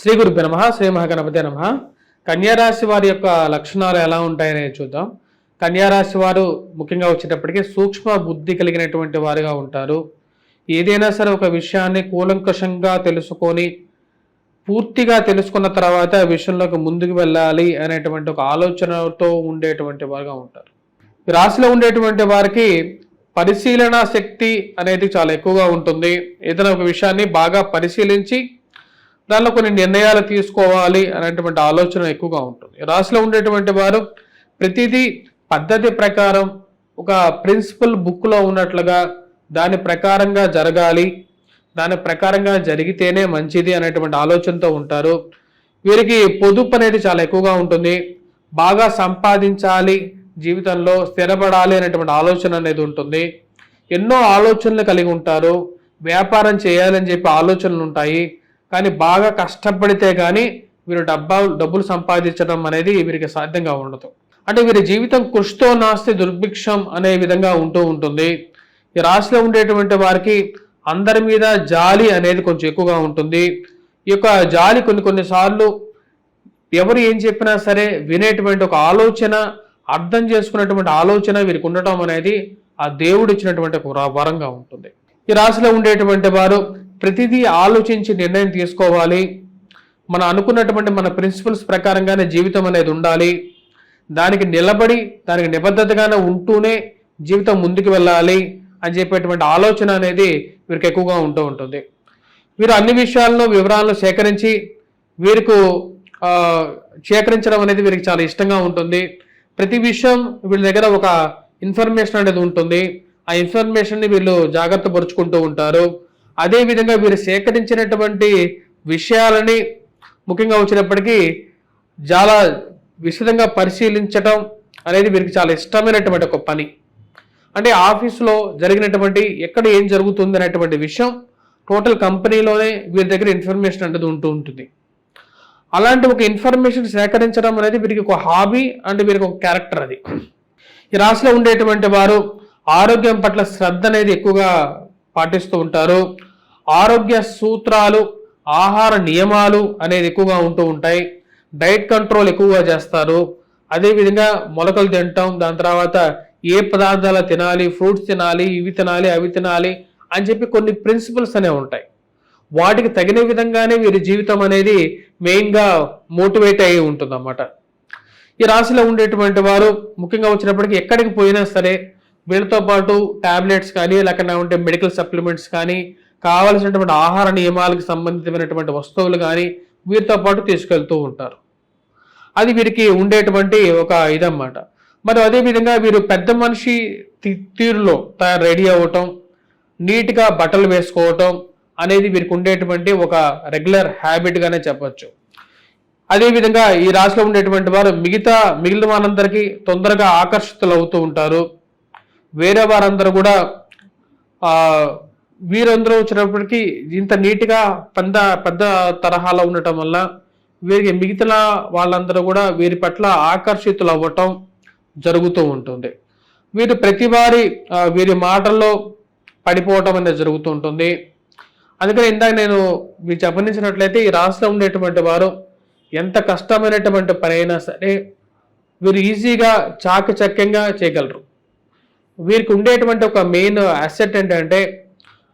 శ్రీ గురుభ్యో నమః. శ్రీ మహాగణపతే నమః. కన్యారాశి వారి యొక్క లక్షణాలు ఎలా ఉంటాయనే చూద్దాం. కన్యారాశి వారు ముఖ్యంగా వచ్చేటప్పటికి సూక్ష్మ బుద్ధి కలిగినటువంటి వారుగా ఉంటారు. ఏదైనా సరే ఒక విషయాన్ని కూలంకషంగా తెలుసుకొని పూర్తిగా తెలుసుకున్న తర్వాత ఆ విషయంలోకి ముందుకు వెళ్ళాలి అనేటువంటి ఒక ఆలోచనతో ఉండేటువంటి వారుగా ఉంటారు. ఈ రాశిలో ఉండేటువంటి వారికి పరిశీలన శక్తి అనేది చాలా ఎక్కువగా ఉంటుంది. ఏదైనా ఒక విషయాన్ని బాగా పరిశీలించి దానిలో కొన్ని నిర్ణయాలు తీసుకోవాలి అనేటువంటి ఆలోచన ఎక్కువగా ఉంటుంది. రాశిలో ఉండేటువంటి వారు ప్రతిదీ పద్ధతి ప్రకారం ఒక ప్రిన్సిపల్ బుక్లో ఉన్నట్లుగా దాని ప్రకారంగా జరగాలి, దాని ప్రకారంగా జరిగితేనే మంచిది అనేటువంటి ఆలోచనతో ఉంటారు. వీరికి పొదుపు అనేది చాలా ఎక్కువగా ఉంటుంది. బాగా సంపాదించాలి, జీవితంలో స్థిరపడాలి అనేటువంటి ఆలోచన అనేది ఉంటుంది. ఎన్నో ఆలోచనలు కలిగి ఉంటారు. వ్యాపారం చేయాలని చెప్పి ఆలోచనలు ఉంటాయి. కానీ బాగా కష్టపడితే కానీ వీరు డబ్బులు సంపాదించడం అనేది వీరికి సాధ్యంగా ఉండదు. అంటే వీరి జీవితం కృషితో నాస్తి దుర్భిక్షం అనే విధంగా ఉంటూ ఉంటుంది. ఈ రాశిలో ఉండేటువంటి వారికి అందరి మీద జాలి అనేది కొంచెం ఎక్కువగా ఉంటుంది. ఈ యొక్క జాలి కొన్నిసార్లు ఎవరు ఏం చెప్పినా సరే వినేటువంటి ఒక ఆలోచన, అర్థం చేసుకునేటువంటి ఆలోచన వీరికి ఉండటం అనేది ఆ దేవుడు ఇచ్చినటువంటి ఒక వరంగా ఉంటుంది. ఈ రాశిలో ఉండేటువంటి వారు ప్రతిదీ ఆలోచించి నిర్ణయం తీసుకోవాలి. మనం అనుకున్నటువంటి మన ప్రిన్సిపల్స్ ప్రకారంగానే జీవితం అనేది ఉండాలి. దానికి నిలబడి దానికి నిబద్ధతగానే ఉంటూనే జీవితం ముందుకు వెళ్ళాలి అని చెప్పేటువంటి ఆలోచన అనేది వీరికి ఎక్కువగా ఉంటూ ఉంటుంది. వీరు అన్ని విషయాల్లో వివరాలను సేకరించి సేకరించడం అనేది వీరికి చాలా ఇష్టంగా ఉంటుంది. ప్రతి విషయం వీళ్ళ దగ్గర ఒక ఇన్ఫర్మేషన్ అనేది ఉంటుంది. ఆ ఇన్ఫర్మేషన్ని వీళ్ళు జాగ్రత్త పరుచుకుంటూ ఉంటారు. అదేవిధంగా వీరు సేకరించినటువంటి విషయాలని ముఖ్యంగా వచ్చినప్పటికీ చాలా విశదంగా పరిశీలించడం అనేది వీరికి చాలా ఇష్టమైనటువంటి ఒక పని. అంటే ఆఫీసులో జరిగినటువంటి ఎక్కడ ఏం జరుగుతుంది అనేటువంటి విషయం టోటల్ కంపెనీలోనే వీరి దగ్గర ఇన్ఫర్మేషన్ అనేది ఉంటూ ఉంటుంది. అలాంటి ఒక ఇన్ఫర్మేషన్ సేకరించడం అనేది వీరికి ఒక హాబీ అండ్ వీరికి ఒక క్యారెక్టర్. అది ఈ రాశిలో ఉండేటువంటి వారు ఆరోగ్యం పట్ల శ్రద్ధ అనేది ఎక్కువగా పాటిస్తూ ఉంటారు. ఆరోగ్య సూత్రాలు, ఆహార నియమాలు అనేది ఎక్కువగా ఉంటూ ఉంటాయి. డైట్ కంట్రోల్ ఎక్కువగా చేస్తారు. అదేవిధంగా మొలకలు తినటం, దాని తర్వాత ఏ పదార్థాలు తినాలి, ఫ్రూట్స్ తినాలి, ఇవి తినాలి, అవి తినాలి అని చెప్పి కొన్ని ప్రిన్సిపల్స్ అనేవి ఉంటాయి. వాటికి తగిన విధంగానే వీరి జీవితం అనేది మెయిన్గా మోటివేట్ అయ్యి ఉంటుంది అన్నమాట. ఈ రాశిలో ఉండేటువంటి వారు ముఖ్యంగా వచ్చినప్పటికీ ఎక్కడికి పోయినా సరే వీళ్ళతో పాటు టాబ్లెట్స్ కానీ లేకపోతే మెడికల్ సప్లిమెంట్స్ కానీ కావలసినటువంటి ఆహార నియమాలకు సంబంధించినటువంటి వస్తువులు కానీ వీరితో పాటు తీసుకెళ్తూ ఉంటారు. అది వీరికి ఉండేటువంటి ఒక ఇదన్నమాట. మరి అదేవిధంగా వీరు పెద్ద మనిషి తీరులో రెడీ అవ్వటం, నీట్గా బట్టలు వేసుకోవటం అనేది వీరికి ఉండేటువంటి ఒక రెగ్యులర్ హ్యాబిట్గానే చెప్పచ్చు. అదేవిధంగా ఈ రాశిలో ఉండేటువంటి వారు మిగిలిన వారందరికీ తొందరగా ఆకర్షితులు అవుతూ ఉంటారు. వేరే వారందరూ కూడా వీరందరూ వచ్చినప్పటికీ ఇంత నీట్గా పెద్ద తరహాలో ఉండటం వల్ల వీరికి మిగతా వాళ్ళందరూ కూడా వీరి పట్ల ఆకర్షితులు అవ్వటం జరుగుతూ ఉంటుంది. వీరు వీరి మాటల్లో పడిపోవటం అనేది జరుగుతూ ఉంటుంది. అందుకని ఇందాక నేను మీరు గమనించినట్లయితే ఈ రాశిలో ఉండేటువంటి వారు ఎంత కష్టమైనటువంటి పని అయినా సరే వీరు ఈజీగా చాకచక్యంగా చేయగలరు. వీరికి ఉండేటువంటి ఒక మెయిన్ అసెట్ ఏంటంటే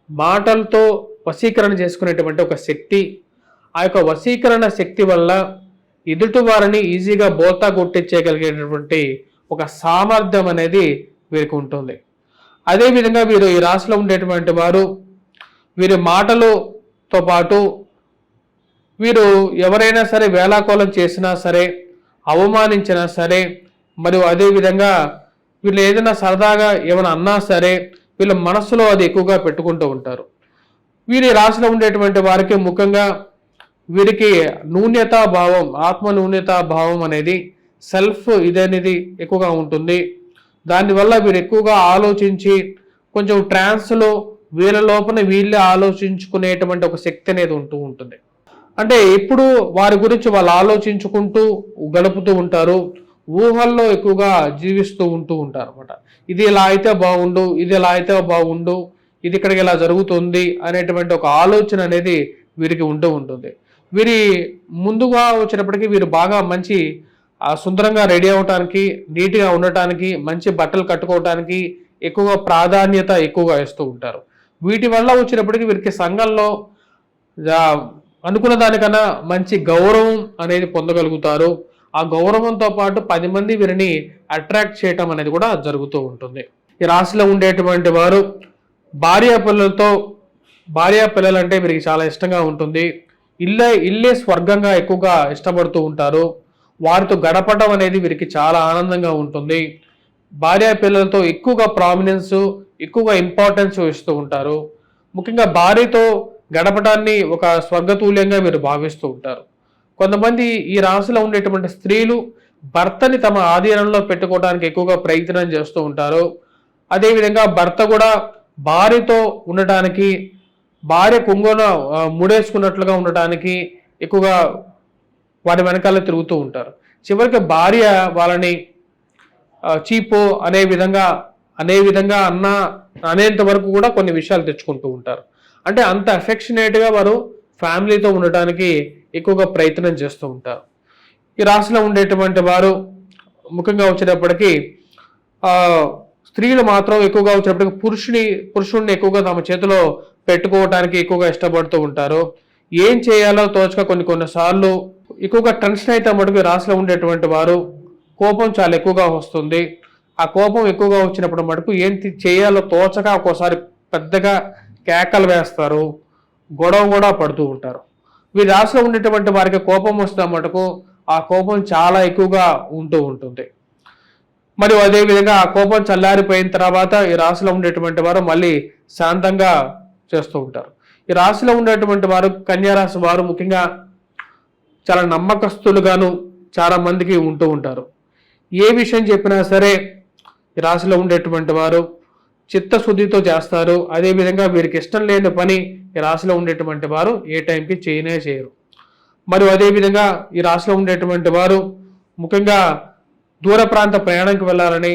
మాటలతో వశీకరణ చేసుకునేటువంటి ఒక శక్తి. ఆ యొక్క వశీకరణ శక్తి వల్ల ఎదుటి వారిని ఈజీగా బోల్తా కొట్టించేయగలిగేటటువంటి ఒక సామర్థ్యం అనేది వీరికి ఉంటుంది. అదేవిధంగా వీరు ఈ రాశిలో ఉండేటువంటి వారు వీరి మాటలతో పాటు వీరు ఎవరైనా సరే వేళాకోళం చేసినా సరే, అవమానించినా సరే, మరియు అదేవిధంగా వీళ్ళు ఏదైనా సరదాగా ఏమైనా అన్నా సరే వీళ్ళ మనస్సులో అది ఎక్కువగా పెట్టుకుంటూ ఉంటారు. వీరి రాశిలో ఉండేటువంటి వారికి ముఖ్యంగా వీరికి న్యూన్యతాభావం, ఆత్మ న్యూన్యతాభావం అనేది సెల్ఫ్ ఇదనేది ఎక్కువగా ఉంటుంది. దానివల్ల వీరు ఎక్కువగా ఆలోచించి కొంచెం ట్రాన్స్లో వీళ్ళ లోపల వీళ్ళే ఆలోచించుకునేటువంటి ఒక శక్తి అనేది ఉంటూ ఉంటుంది. అంటే ఎప్పుడు వారి గురించి వాళ్ళు ఆలోచించుకుంటూ గడుపుతూ ఉంటారు. ఊహల్లో ఎక్కువగా జీవిస్తూ ఉంటారు అనమాట. ఇది ఇలా అయితే బాగుండు, ఇది ఇలా అయితే బాగుండు, ఇది ఇక్కడికి ఇలా జరుగుతుంది అనేటువంటి ఒక ఆలోచన అనేది వీరికి ఉంటుంది. వీరి ముందుగా వచ్చినప్పటికీ వీరు బాగా మంచి సుందరంగా రెడీ అవటానికి, నీట్గా ఉండటానికి, మంచి బట్టలు కట్టుకోవటానికి ఎక్కువగా ప్రాధాన్యత ఎక్కువగా ఇస్తూ ఉంటారు. వీటి వల్ల వచ్చినప్పటికీ వీరికి సంఘంలో అనుకున్న దానికన్నా మంచి గౌరవం అనేది పొందగలుగుతారు. ఆ గౌరవంతో పాటు 10 మంది వీరిని అట్రాక్ట్ చేయటం అనేది కూడా జరుగుతూ ఉంటుంది. ఈ రాశిలో ఉండేటువంటి వారు భార్యా పిల్లలంటే వీరికి చాలా ఇష్టంగా ఉంటుంది. ఇల్లే స్వర్గంగా ఎక్కువగా ఇష్టపడుతూ ఉంటారు. వారితో గడపడం అనేది వీరికి చాలా ఆనందంగా ఉంటుంది. భార్యా పిల్లలతో ఎక్కువగా ప్రామినెన్స్, ఎక్కువగా ఇంపార్టెన్స్ ఇస్తూ ఉంటారు. ముఖ్యంగా భార్యతో గడపడాన్ని ఒక స్వర్గతుల్యంగా వీరు భావిస్తూ ఉంటారు. కొంతమంది ఈ రాశిలో ఉండేటువంటి స్త్రీలు భర్తని తమ ఆధీనంలో పెట్టుకోవడానికి ఎక్కువగా ప్రయత్నం చేస్తూ ఉంటారు. అదేవిధంగా భర్త కూడా భార్యతో ఉండటానికి, భార్య కొంగున ముడేసుకున్నట్లుగా ఉండటానికి ఎక్కువగా వారి వెనకాల తిరుగుతూ ఉంటారు. చివరికి భార్య వాళ్ళని చీపో అనేంత వరకు కూడా కొన్ని విషయాలు తెచ్చుకుంటూ ఉంటారు. అంటే అంత అఫెక్షనేట్గా వారు ఫ్యామిలీతో ఉండటానికి ఎక్కువగా ప్రయత్నం చేస్తూ ఉంటారు. ఈ రాశిలో ఉండేటువంటి వారు ముఖ్యంగా వచ్చేటప్పటికీ స్త్రీలు మాత్రం ఎక్కువగా వచ్చినప్పటికీ పురుషుడిని ఎక్కువగా తమ చేతిలో పెట్టుకోవటానికి ఎక్కువగా ఇష్టపడుతూ ఉంటారు. ఏం చేయాలో తోచక కొన్నిసార్లు ఎక్కువగా టెన్షన్ అయితే మటుకు రాశిలో ఉండేటువంటి వారు కోపం చాలా ఎక్కువగా వస్తుంది. ఆ కోపం ఎక్కువగా వచ్చినప్పుడు మటుకు ఏం చేయాలో తోచక ఒక్కోసారి పెద్దగా కేకలు వేస్తారు, గొడవ కూడా పడుతూ ఉంటారు. వీరి రాశిలో ఉండేటువంటి వారికి కోపం వస్తే మటుకు ఆ కోపం చాలా ఎక్కువగా ఉంటూ ఉంటుంది. మరియు అదేవిధంగా ఆ కోపం చల్లారిపోయిన తర్వాత ఈ రాశిలో ఉండేటువంటి వారు మళ్ళీ శాంతంగా చేస్తూ ఉంటారు. ఈ రాశిలో ఉండేటువంటి వారు కన్యా రాశి వారు ముఖ్యంగా చాలా నమ్మకస్తులుగాను చాలా మందికి ఉంటూ ఉంటారు. ఏ విషయం చెప్పినా సరే ఈ రాశిలో ఉండేటువంటి వారు చిత్తశుద్ధితో చేస్తారు. అదేవిధంగా వీరికి ఇష్టం లేని పని ఈ రాశిలో ఉండేటువంటి వారు ఏ టైంకి చేయరు. మరియు అదేవిధంగా ఈ రాశిలో ఉండేటువంటి వారు ముఖ్యంగా దూర ప్రాంత ప్రయాణానికి వెళ్ళాలని,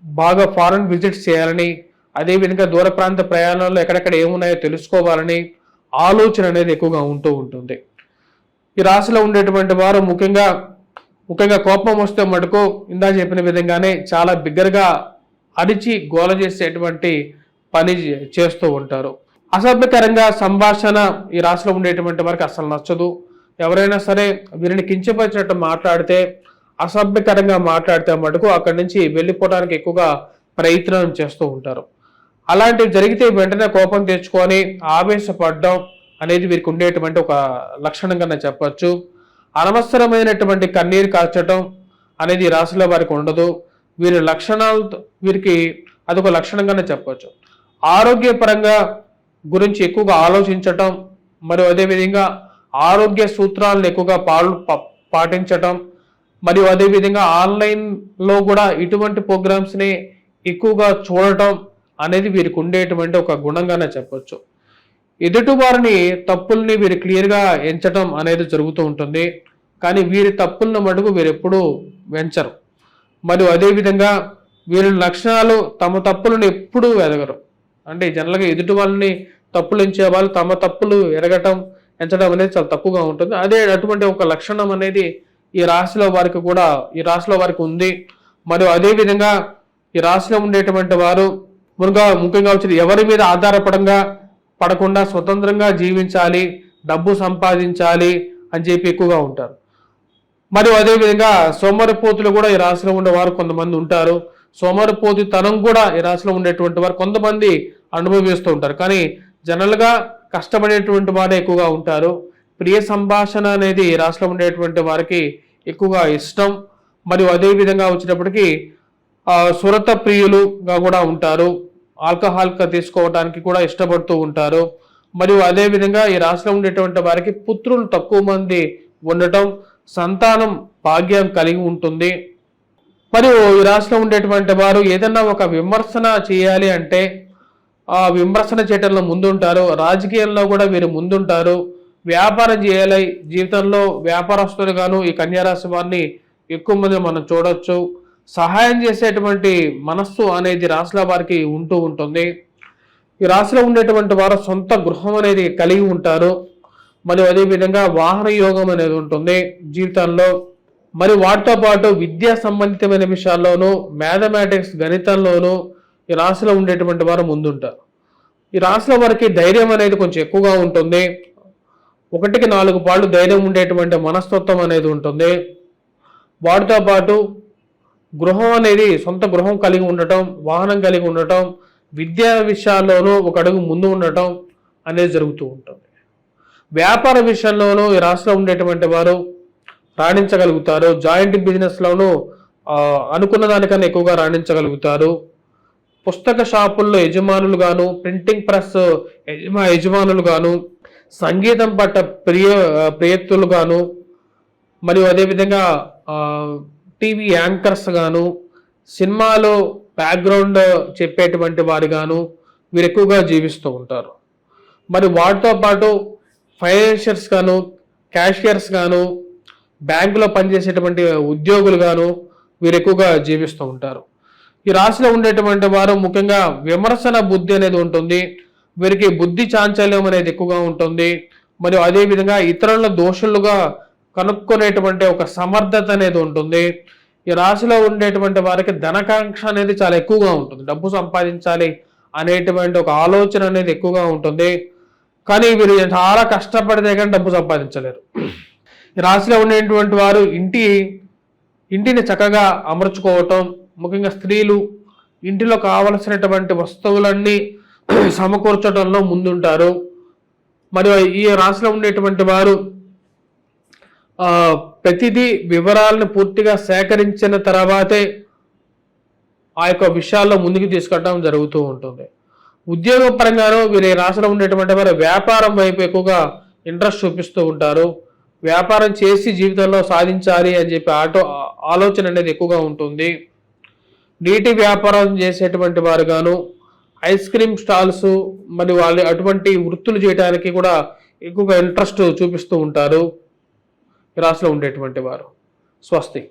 బాగా ఫారెన్ విజిట్స్ చేయాలని, అదేవిధంగా దూర ప్రాంత ప్రయాణంలో ఎక్కడెక్కడ ఏమున్నాయో తెలుసుకోవాలని ఆలోచన అనేది ఎక్కువగా ఉంటూ ఉంటుంది. ఈ రాశిలో ఉండేటువంటి వారు ముఖ్యంగా కోపం వస్తే మటుకు ఇందా చెప్పిన విధంగానే చాలా బిగ్గరగా అరిచి గోల చేసేటువంటి పని చేస్తూ ఉంటారు. అసభ్యకరంగా సంభాషణ ఈ రాశిలో ఉండేటువంటి వారికి అసలు నచ్చదు. ఎవరైనా సరే వీరిని కించపరిచినట్టు మాట్లాడితే, అసభ్యకరంగా మాట్లాడితే మటుకు అక్కడి నుంచి వెళ్ళిపోవడానికి ఎక్కువగా ప్రయత్నం చేస్తూ ఉంటారు. అలాంటివి జరిగితే వెంటనే కోపం తెచ్చుకొని ఆవేశపడడం అనేది వీరికి ఉండేటువంటి ఒక లక్షణంగా చెప్పచ్చు. అనవసరమైనటువంటి కన్నీరు కార్చడం అనేది ఈ రాశిలో వారికి ఉండదు. వీరికి అదొక లక్షణంగానే చెప్పచ్చు. ఆరోగ్యపరంగా గురించి ఎక్కువగా ఆలోచించటం, మరియు అదేవిధంగా ఆరోగ్య సూత్రాలను ఎక్కువగా పాటించటం, మరియు అదేవిధంగా ఆన్లైన్లో కూడా ఇటువంటి ప్రోగ్రామ్స్ని ఎక్కువగా చూడటం అనేది వీరికి ఉండేటువంటి ఒక గుణంగానే చెప్పచ్చు. ఎదుటి వారిని తప్పుల్ని వీరు క్లియర్గా ఎంచటం అనేది జరుగుతూ ఉంటుంది. కానీ వీరి తప్పులను మటుకు వీరు ఎప్పుడూ వెంచరు. మరియు అదేవిధంగా వీరి లక్షణాలు తమ తప్పులను ఎప్పుడూ ఎదగరు. అంటే జనరల్గా ఎదుటి వాళ్ళని తప్పులు ఎంచే వాళ్ళు తమ తప్పులు ఎంచడం అనేది చాలా తక్కువగా ఉంటుంది. అటువంటి ఒక లక్షణం అనేది ఈ రాశిలో వారికి ఉంది. మరియు అదేవిధంగా ఈ రాశిలో ఉండేటువంటి వారు ముఖ్యంగా వచ్చి ఎవరి మీద పడకుండా స్వతంత్రంగా జీవించాలి, డబ్బు సంపాదించాలి అని చెప్పి ఎక్కువగా ఉంటారు. మరియు అదేవిధంగా సోమరిపోతులు కూడా ఈ రాశిలో ఉండేవారు కొంతమంది ఉంటారు. సోమరిపోతుతనం కూడా ఈ రాశిలో ఉండేటువంటి వారు కొంతమంది అనుభవిస్తూ ఉంటారు. కానీ జనరల్గా కష్టపడేటువంటి వారే ఎక్కువగా ఉంటారు. ప్రియ సంభాషణ అనేది ఈ రాశిలో ఉండేటువంటి వారికి ఎక్కువగా ఇష్టం. మరియు అదేవిధంగా వచ్చేటప్పటికి సురత ప్రియులుగా కూడా ఉంటారు. ఆల్కహాల్గా తీసుకోవడానికి కూడా ఇష్టపడుతూ ఉంటారు. మరియు అదేవిధంగా ఈ రాశిలో ఉండేటువంటి వారికి పుత్రులు తక్కువ మంది ఉండటం, సంతానం భాగ్యం కలిగి ఉంటుంది. మరియు ఈ రాశిలో ఉండేటువంటి వారు ఏదన్నా ఒక విమర్శన చేయాలి అంటే ఆ విమర్శన చేయటంలో ముందుంటారు. రాజకీయాల్లో కూడా వీరు ముందుంటారు. వ్యాపారం చేయాలి, జీవితంలో వ్యాపారస్తులుగాను ఈ కన్యారాశి వారిని ఎక్కువ మంది మనం చూడొచ్చు. సహాయం చేసేటువంటి మనస్సు అనేది రాశిలో వారికి ఉంటూ ఉంటుంది. ఈ రాశిలో ఉండేటువంటి వారు సొంత గృహం అనేది కలిగి ఉంటారు. మరియు అదేవిధంగా వాహన యోగం అనేది ఉంటుంది జీవితంలో. మరి వాటితో పాటు విద్యా సంబంధితమైన విషయాల్లోనూ, మ్యాథమెటిక్స్ గణితంలోనూ ఈ రాశిలో ఉండేటువంటి వారు ముందుంటారు. ఈ రాశిలో వారికి ధైర్యం అనేది కొంచెం ఎక్కువగా ఉంటుంది. 1కి 4 పాళ్ళు ధైర్యం ఉండేటువంటి మనస్తత్వం అనేది ఉంటుంది. వాటితో పాటు గృహం అనేది, సొంత గృహం కలిగి ఉండటం, వాహనం కలిగి ఉండటం, విద్యా విషయాల్లోనూ ఒక అడుగు ముందు ఉండటం అనేది జరుగుతూ ఉంటుంది. వ్యాపార విషయంలోనూ ఈ రాశిలో ఉండేటువంటి వారు రాణించగలుగుతారు. జాయింట్ బిజినెస్లోనూ అనుకున్న దానికన్నా ఎక్కువగా రాణించగలుగుతారు. పుస్తక షాపుల్లో యజమానులు గాను, ప్రింటింగ్ ప్రెస్ యజమానులు గాను, సంగీతం పట్ల ప్రియత్తులు గాను, మరియు అదేవిధంగా టీవీ యాంకర్స్ గాను, సినిమాలో బ్యాక్గ్రౌండ్ చెప్పేటువంటి వారు గాను వీరు ఎక్కువగా జీవిస్తూ ఉంటారు. మరి వాటితో పాటు ఫైనాన్షియర్స్ గాను, క్యాషియర్స్ గాను, బ్యాంకులో పనిచేసేటువంటి ఉద్యోగులు గాను వీరు ఎక్కువగా జీవిస్తూ ఉంటారు. ఈ రాశిలో ఉండేటువంటి వారు ముఖ్యంగా విమర్శన బుద్ధి అనేది ఉంటుంది. వీరికి బుద్ధి చాంచల్యం అనేది ఎక్కువగా ఉంటుంది. మరియు అదేవిధంగా ఇతరుల దోషులుగా కనుక్కునేటువంటి ఒక సమర్థత అనేది ఉంటుంది. ఈ రాశిలో ఉండేటువంటి వారికి ధనకాంక్ష అనేది చాలా ఎక్కువగా ఉంటుంది. డబ్బు సంపాదించాలి అనేటువంటి ఒక ఆలోచన అనేది ఎక్కువగా ఉంటుంది. కానీ వీరు చాలా కష్టపడితే కానీ డబ్బు సంపాదించలేరు. ఈ రాశిలో ఉండేటువంటి వారు ఇంటిని చక్కగా అమర్చుకోవటం, ముఖ్యంగా స్త్రీలు ఇంటిలో కావలసినటువంటి వస్తువులన్నీ సమకూర్చడంలో ముందుంటారు. మరియు ఈ రాశిలో ఉండేటువంటి వారు ప్రతిదీ వివరాలను పూర్తిగా సేకరించిన తర్వాతే ఆ యొక్క విషయాల్లో ముందుకు తీసుకెళ్ళడం జరుగుతూ ఉంటుంది. ఉద్యోగపరంగానూ వీరి రాశిలో ఉండేటువంటి వారు వ్యాపారం వైపు ఎక్కువగా ఇంట్రెస్ట్ చూపిస్తూ ఉంటారు. వ్యాపారం చేసి జీవితంలో సాధించాలి అని చెప్పి ఆలోచన అనేది ఎక్కువగా ఉంటుంది. నీటి వ్యాపారం చేసేటువంటి వారు గాను, ఐస్ క్రీమ్ స్టాల్స్ మరియు వాళ్ళు అటువంటి వృత్తులు చేయడానికి కూడా ఎక్కువగా ఇంట్రెస్ట్ చూపిస్తూ ఉంటారు ఈ రాశిలో ఉండేటువంటి వారు. స్వస్తి.